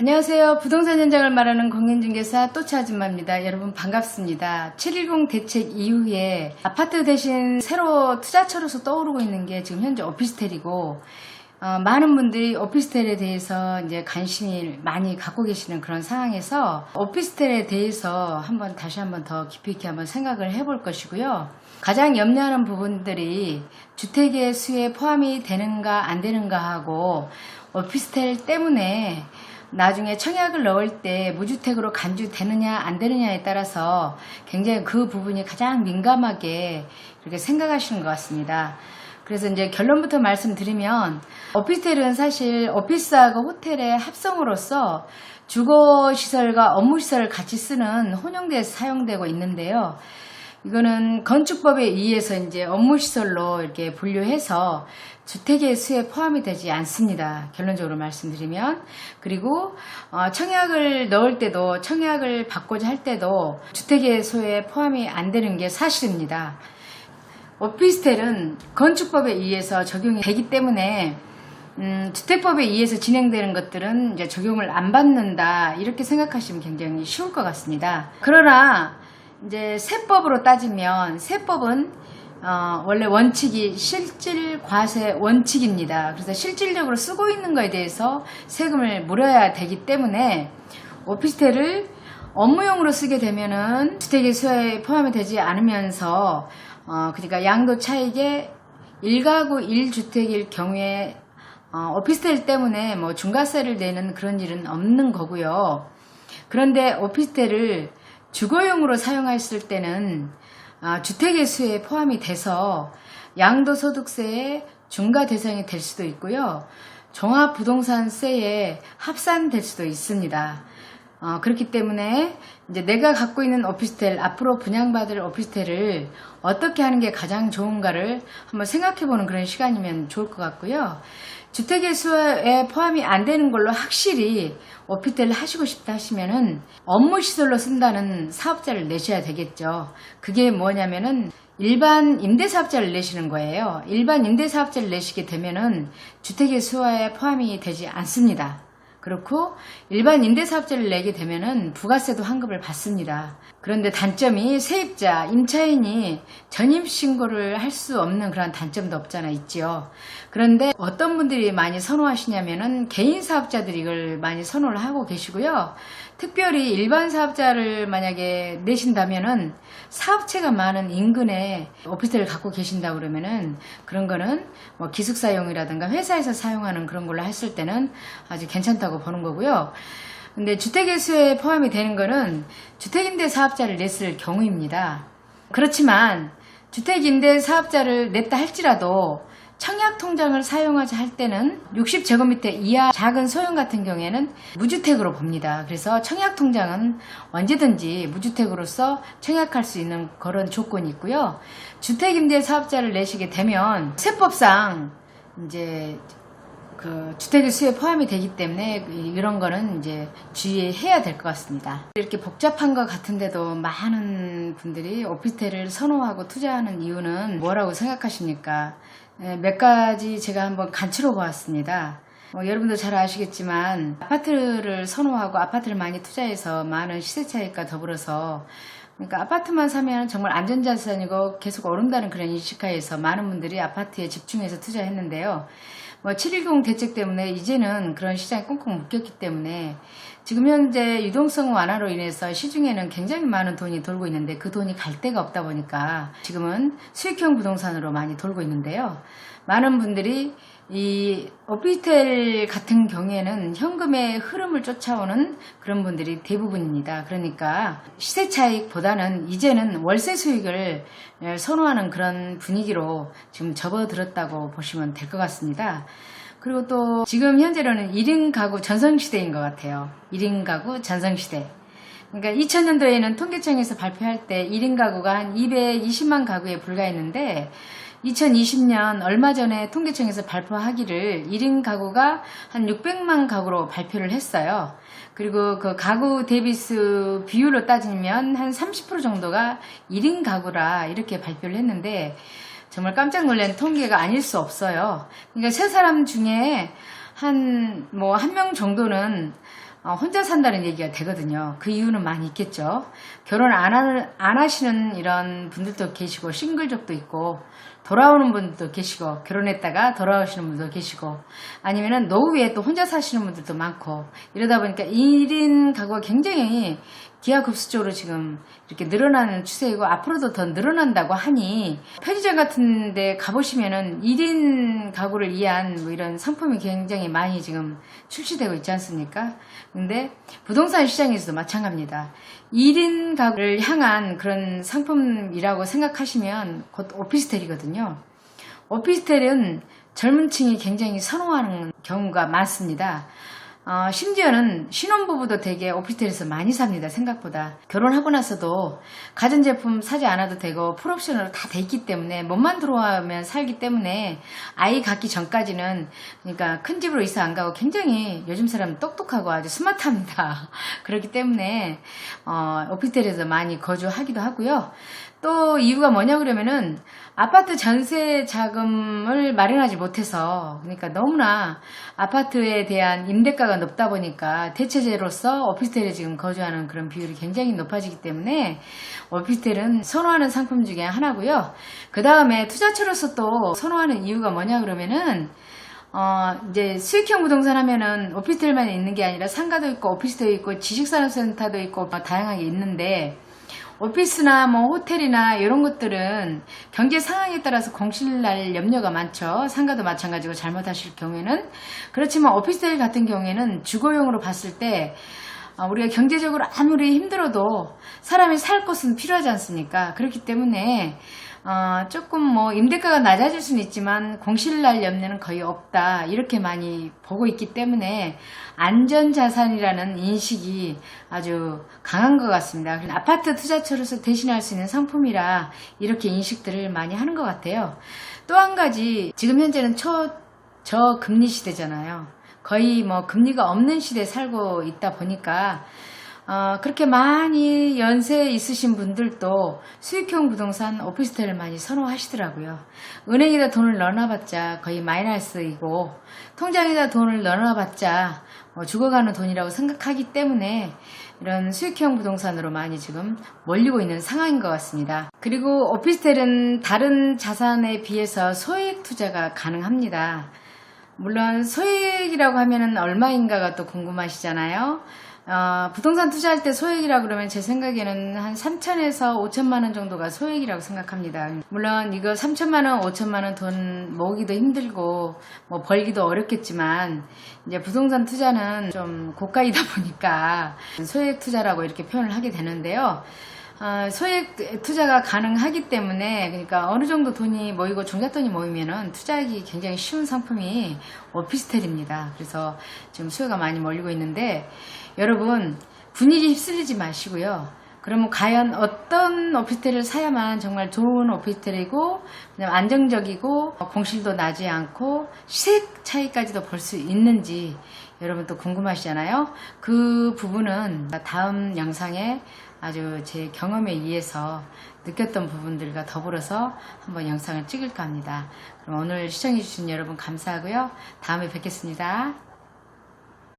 안녕하세요. 부동산 현장을 말하는 공인중개사 또치 아줌마입니다. 여러분 반갑습니다. 710 대책 이후에 아파트 대신 새로 투자처로서 떠오르고 있는 게 지금 현재 오피스텔이고, 많은 분들이 오피스텔에 대해서 이제 관심이 많이 갖고 계시는 그런 상황에서 오피스텔에 대해서 다시 한번 더 깊이 있게 한번 생각을 해볼 것이고요. 가장 염려하는 부분들이 주택의 수에 포함이 되는가 안 되는가 하고, 오피스텔 때문에 나중에 청약을 넣을 때 무주택으로 간주되느냐 안 되느냐에 따라서 굉장히 그 부분이 가장 민감하게 이렇게 생각하시는 것 같습니다. 그래서 이제 결론부터 말씀드리면, 오피스텔은 사실 오피스하고 호텔의 합성으로서 주거시설과 업무시설을 같이 쓰는 혼용돼서 사용되고 있는데요. 이거는 건축법에 의해서 이제 업무시설로 이렇게 분류해서 주택의 수에 포함이 되지 않습니다. 결론적으로 말씀드리면. 그리고 청약을 넣을 때도, 청약을 받고자 할 때도 주택의 수에 포함이 안 되는 게 사실입니다. 오피스텔은 건축법에 의해서 적용이 되기 때문에 주택법에 의해서 진행되는 것들은 이제 적용을 안 받는다, 이렇게 생각하시면 굉장히 쉬울 것 같습니다. 그러나 이제 세법으로 따지면, 세법은 원래 원칙이 실질 과세 원칙입니다. 그래서 실질적으로 쓰고 있는 거에 대해서 세금을 물어야 되기 때문에, 오피스텔을 업무용으로 쓰게 되면은 주택의 수에 포함이 되지 않으면서 그러니까 양도 차익의 1가구 1주택일 경우에 오피스텔 때문에 뭐 중과세를 내는 그런 일은 없는 거고요. 그런데 오피스텔을 주거용으로 사용했을 때는 주택의 수에 포함이 돼서 양도소득세의 중과 대상이 될 수도 있고요. 종합부동산세에 합산될 수도 있습니다. 그렇기 때문에 이제 내가 갖고 있는 오피스텔, 앞으로 분양받을 오피스텔을 어떻게 하는 게 가장 좋은가를 한번 생각해보는 그런 시간이면 좋을 것 같고요. 주택의 수에 포함이 안 되는 걸로 확실히 오피스텔을 하시고 싶다 하시면은 업무시설로 쓴다는 사업자를 내셔야 되겠죠. 그게 뭐냐면은 일반 임대사업자를 내시는 거예요. 일반 임대사업자를 내시게 되면은 주택의 수에 포함이 되지 않습니다. 그렇고 일반 임대사업자를 내게 되면은 부가세도 환급을 받습니다. 그런데 단점이 세입자, 임차인이 전입신고를 할 수 없는 그런 단점도 없잖아 있지요. 그런데 어떤 분들이 많이 선호하시냐면은 개인 사업자들이 이걸 많이 선호를 하고 계시고요. 특별히 일반 사업자를 만약에 내신다면은 사업체가 많은 인근에 오피스텔을 갖고 계신다 그러면은 그런 거는 뭐 기숙사용이라든가 회사에서 사용하는 그런 걸로 했을 때는 아주 괜찮다고 보는 거고요. 근데 주택의 수에 포함이 되는 거는 주택임대 사업자를 냈을 경우입니다. 그렇지만 주택임대 사업자를 냈다 할지라도 청약통장을 사용하자 할 때는 60제곱미터 이하 작은 소형 같은 경우에는 무주택으로 봅니다. 그래서 청약통장은 언제든지 무주택으로서 청약할 수 있는 그런 조건이 있고요. 주택임대 사업자를 내시게 되면 세법상 이제 그 주택의 수에 포함이 되기 때문에 이런 거는 이제 주의해야 될 것 같습니다. 이렇게 복잡한 것 같은데도 많은 분들이 오피스텔을 선호하고 투자하는 이유는 뭐라고 생각하십니까? 몇 가지 제가 한번 간추려 보았습니다. 여러분도 잘 아시겠지만 아파트를 선호하고 아파트를 많이 투자해서 많은 시세 차익과 더불어서, 그러니까 아파트만 사면 정말 안전자산이고 계속 오른다는 그런 인식하에서 많은 분들이 아파트에 집중해서 투자했는데요. 710 대책 때문에 이제는 그런 시장이 꽁꽁 묶였기 때문에 지금 현재 유동성 완화로 인해서 시중에는 굉장히 많은 돈이 돌고 있는데 그 돈이 갈 데가 없다 보니까 지금은 수익형 부동산으로 많이 돌고 있는데요. 많은 분들이 이 오피스텔 같은 경우에는 현금의 흐름을 쫓아오는 그런 분들이 대부분입니다. 그러니까 시세 차익보다는 이제는 월세 수익을 선호하는 그런 분위기로 지금 접어들었다고 보시면 될 것 같습니다. 그리고 또 지금 현재로는 1인 가구 전성시대인 것 같아요. 1인 가구 전성시대. 그러니까 2000년도에는 통계청에서 발표할 때 1인 가구가 한 220만 가구에 불과했는데 2020년 얼마 전에 통계청에서 발표하기를 1인 가구가 한 600만 가구로 발표를 했어요. 그리고 그 가구 대비수 비율로 따지면 한 30% 정도가 1인 가구라 이렇게 발표를 했는데 정말 깜짝 놀란 통계가 아닐 수 없어요. 그러니까 세 사람 중에 한 명 정도는 혼자 산다는 얘기가 되거든요. 그 이유는 많이 있겠죠. 결혼 안 하시는 이런 분들도 계시고, 싱글족도 있고, 돌아오는 분들도 계시고, 결혼했다가 돌아오시는 분들도 계시고, 아니면은 노후에 또 혼자 사시는 분들도 많고, 이러다 보니까 1인 가구가 굉장히 기하급수적으로 지금 이렇게 늘어나는 추세이고, 앞으로도 더 늘어난다고 하니, 편의점 같은 데 가보시면은 1인 가구를 위한 뭐 이런 상품이 굉장히 많이 지금 출시되고 있지 않습니까? 근데 부동산 시장에서도 마찬가지입니다. 1인 가구를 향한 그런 상품이라고 생각하시면 곧 오피스텔이거든요. 오피스텔은 젊은 층이 굉장히 선호하는 경우가 많습니다. 심지어는 신혼부부도 되게 오피스텔에서 많이 삽니다. 생각보다. 결혼하고 나서도 가전제품 사지 않아도 되고 풀옵션으로 다 돼 있기 때문에 몸만 들어오면 살기 때문에 아이 갖기 전까지는, 그러니까 큰 집으로 이사 안 가고 굉장히 요즘 사람 똑똑하고 아주 스마트합니다. 그렇기 때문에 오피스텔에서 많이 거주하기도 하고요. 또 이유가 뭐냐 그러면은 아파트 전세 자금을 마련하지 못해서, 그러니까 너무나 아파트에 대한 임대가가 높다 보니까 대체제로서 오피스텔에 지금 거주하는 그런 비율이 굉장히 높아지기 때문에 오피스텔은 선호하는 상품 중에 하나고요. 그 다음에 투자처로서 또 선호하는 이유가 뭐냐 그러면은 이제 수익형 부동산 하면은 오피스텔만 있는 게 아니라 상가도 있고 오피스도 있고 지식산업센터도 있고 다양하게 있는데, 오피스나 뭐 호텔이나 이런 것들은 경제 상황에 따라서 공실날 염려가 많죠. 상가도 마찬가지고 잘못하실 경우에는. 그렇지만 오피스텔 같은 경우에는 주거용으로 봤을 때 우리가 경제적으로 아무리 힘들어도 사람이 살 곳은 필요하지 않습니까? 그렇기 때문에 조금 뭐 임대가가 낮아질 수는 있지만 공실날 염려는 거의 없다, 이렇게 많이 보고 있기 때문에 안전자산이라는 인식이 아주 강한 것 같습니다. 아파트 투자처로서 대신할 수 있는 상품이라 이렇게 인식들을 많이 하는 것 같아요. 또 한 가지, 지금 현재는 저금리 시대잖아요. 거의 뭐 금리가 없는 시대에 살고 있다 보니까 그렇게 많이 연세 있으신 분들도 수익형 부동산 오피스텔을 많이 선호하시더라고요. 은행에다 돈을 넣어놔봤자 거의 마이너스이고, 통장에다 돈을 넣어놔봤자 죽어가는 돈이라고 생각하기 때문에 이런 수익형 부동산으로 많이 지금 몰리고 있는 상황인 것 같습니다. 그리고 오피스텔은 다른 자산에 비해서 소액 투자가 가능합니다. 물론 소액이라고 하면은 얼마인가가 또 궁금하시잖아요. 부동산 투자할 때 소액이라 그러면 제 생각에는 한 3천에서 5천만 원 정도가 소액이라고 생각합니다. 물론 이거 3천만 원, 5천만 원 돈 모으기도 힘들고 뭐 벌기도 어렵겠지만, 이제 부동산 투자는 좀 고가이다 보니까 소액 투자라고 이렇게 표현을 하게 되는데요. 소액 투자가 가능하기 때문에, 그러니까 어느 정도 돈이 모이고 종잣돈이 모이면은 투자하기 굉장히 쉬운 상품이 오피스텔입니다. 그래서 지금 수요가 많이 몰리고 있는데, 여러분 분위기 휩쓸리지 마시고요. 그러면 과연 어떤 오피스텔을 사야만 정말 좋은 오피스텔이고 그냥 안정적이고 공실도 나지 않고 시세 차이까지도 볼 수 있는지 여러분 또 궁금하시잖아요. 그 부분은 다음 영상에 아주 제 경험에 의해서 느꼈던 부분들과 더불어서 한번 영상을 찍을까 합니다. 그럼 오늘 시청해주신 여러분 감사하고요. 다음에 뵙겠습니다.